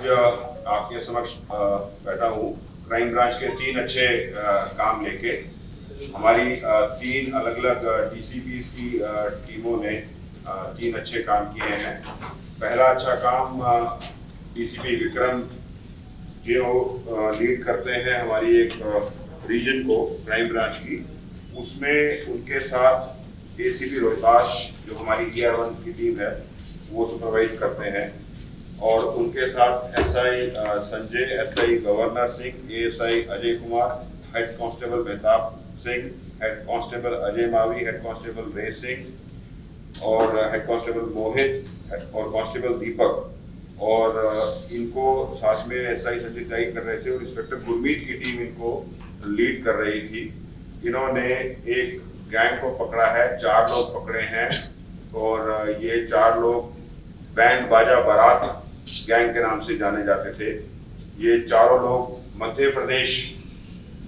आज आपके समक्ष बैठा हूँ क्राइम ब्रांच के 3 अच्छे काम लेके। हमारी 3 अलग अलग डीसीपीज की टीमों ने 3 अच्छे काम किए हैं। पहला अच्छा काम डीसीपी विक्रम जो लीड करते हैं हमारी एक रीजन को क्राइम ब्रांच की, उसमें उनके साथ एसीपी रोहताश जो हमारी ER1 की टीम है वो सुपरवाइज करते हैं, और उनके साथ SI Sanjay, SI Governor Singh, ASI Ajay Kumar, head constable Mehtab Singh, head constable Ajay Mavi, head constable रे सिंह और हेड कांस्टेबल मोहित और कांस्टेबल दीपक, और इनको साथ में एसआई संजय तय कर रहे थे और इंस्पेक्टर गुरमीत की टीम इनको लीड कर रही थी। इन्होंने एक गैंग को पकड़ा है, 4 लोग पकड़े हैं, और ये 4 लोग बैंड बाजा बारात गैंग के नाम से जाने जाते थे। ये चारों लोग मध्य प्रदेश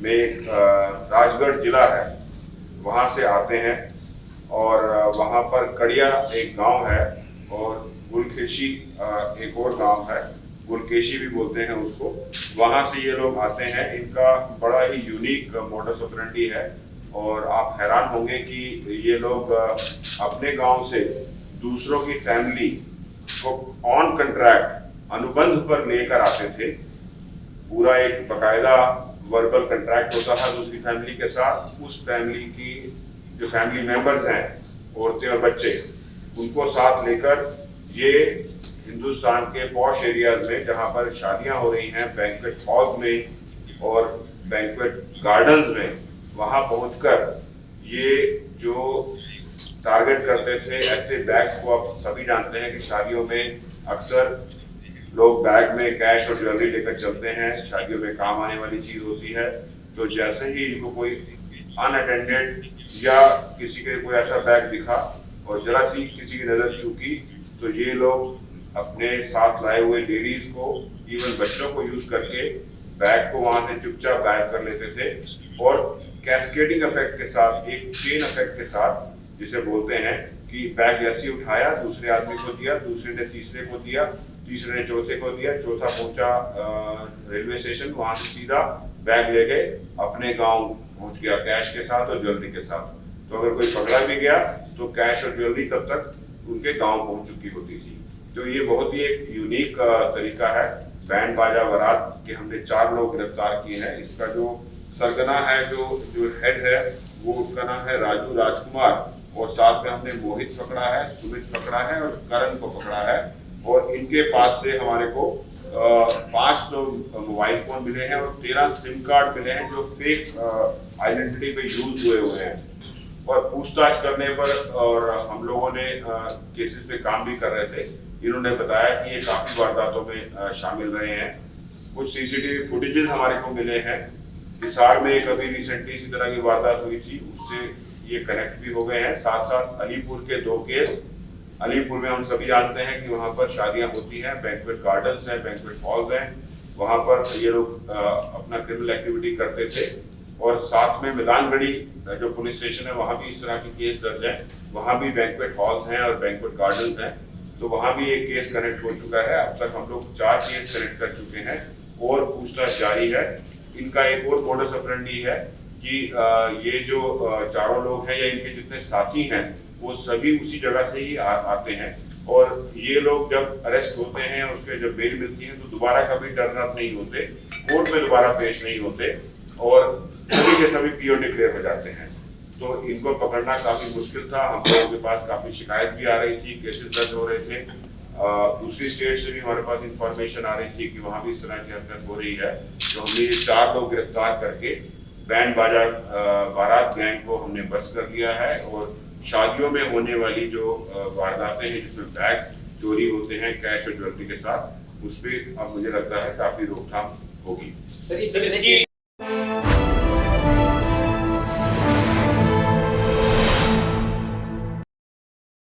में एक राजगढ़ जिला है वहाँ से आते हैं, और वहाँ पर कड़िया एक गांव है और गुलकेशी एक और गांव है, गुलकेशी भी बोलते हैं उसको। वहाँ से ये लोग आते हैं। इनका बड़ा ही यूनिक मोडस ऑपरेंडी है, और आप हैरान होंगे कि ये लोग अपने गांव से दूसरों की फैमिली को ऑन कंट्रैक्ट अनुबंध पर लेकर आते थे। पूरा एक बकायदा वर्बल कंट्रैक्ट होता था दूसरी फैमिली के साथ। उस फैमिली की जो फैमिली मेंबर्स हैं, औरतें और बच्चे, उनको साथ लेकर ये हिंदुस्तान के पॉश एरियाज में जहां पर शादियां हो रही हैं, बैंक्वेट हॉल में और बैंक्वेट गार्डन्स में, वहां पहुंचकर ये जो टारगेट करते थे ऐसे बैग्स को। आप सभी जानते हैं कि शादियों में अक्सर लोग बैग में कैश और ज्वेलरी लेकर चलते हैं, शादियों में काम आने वाली चीज होती है। तो जैसे ही इनको कोई अनअटेंडेड या किसी के कोई ऐसा बैग दिखा और जरा सी किसी की नजर चूकी, तो ये लोग अपने साथ लाए हुए लेडीज को, इवन बच्चों को यूज करके बैग को वहां से चुपचाप गायब कर लेते थे। और कैस्केडिंग इफेक्ट के साथ, एक चेन इफेक्ट के साथ, जिसे बोलते हैं कि बैग ऐसे उठाया, दूसरे आदमी को दिया, दूसरे ने तीसरे को दिया, तीसरे ने चौथे को दिया, चौथा पहुंचा रेलवे स्टेशन, वहां से सीधा बैग ले गए, अपने गांव पहुंच गया कैश के साथ और ज्वेलरी के साथ। तो अगर कोई पकड़ा भी गया तो कैश और ज्वेलरी तब तक उनके गांव पहुंच चुकी होती थी। तो ये बहुत ही एक यूनिक तरीका है। बैंड बाजा बारात के हमने 4 लोग गिरफ्तार किए हैं। इसका जो सरगना है, जो हेड है, वो उसका नाम है राजू राजकुमार, और साथ में हमने मोहित पकड़ा है, सुमित पकड़ा है और करण को पकड़ा है। और इनके पास से हमारे को 5 तो मोबाइल फोन मिले हैं और 13 सिम कार्ड मिले हैं जो फेक आइडेंटिटी पे यूज हुए हैं। और पूछताछ करने पर, और हम लोगों ने केसेस पे काम भी कर रहे थे, इन्होंने बताया कि ये काफी वारदातों में शामिल रहे हैं। कुछ सीसीटीवी फुटेजेस हमारे को मिले हैं। हिसार में एक अभी रिसेंटली इसी तरह की वारदात हुई थी, उससे ये कनेक्ट भी हो गए हैं। साथ साथ अलीपुर के 2 केस। अलीपुर में हम सभी जानते हैं कि वहां पर शादियां होती हैं, बैंक्वेट गार्डन्स हैं, बैंक्वेट हॉल्स हैं, वहां पर ये लोग अपना क्रिमिनल एक्टिविटी करते थे। और साथ में मैदानगढ़ी जो पुलिस स्टेशन है, वहां भी इस तरह के केस दर्ज हैं। वहां भी बैंक्वेट हॉल्स हैं और बैंक्वेट गार्डन्स हैं, तो वहां भी एक केस कनेक्ट हो चुका है। अब तक हम लोग 4 केस कनेक्ट कर चुके हैं और पूछताछ जारी है। इनका एक और मोडस ऑपरेंडी है कि ये जो 4 लोग हैं या इनके जितने साथी हैं, वो सभी उसी जगह से ही आते हैं। और ये लोग जब अरेस्ट होते हैं, उसके जब बेल मिलती है, तो दोबारा कभी टर्न अप नहीं होते, कोर्ट में दोबारा पेश नहीं होते, और सभी के सभी पीओ डिक्लेयर हो जाते हैं। तो इनको पकड़ना काफी मुश्किल था। हम लोगों के पास काफी शिकायत भी आ रही थी, केसेस दर्ज हो रहे थे। दूसरी स्टेट से भी हमारे पास इंफॉर्मेशन आ रही थी कि वहां भी इस तरह की हरकत हो रही है। तो हमने ये 4 लोग गिरफ्तार करके बैंड बाजा बारात गैंग को हमने बस कर लिया है। और शादियों में होने वाली जो वारदातें हैं जिसमें बैग चोरी होते हैं कैश और ज्वेलरी के साथ, उस पर अब मुझे लगता है काफी रोकथाम होगी। सर,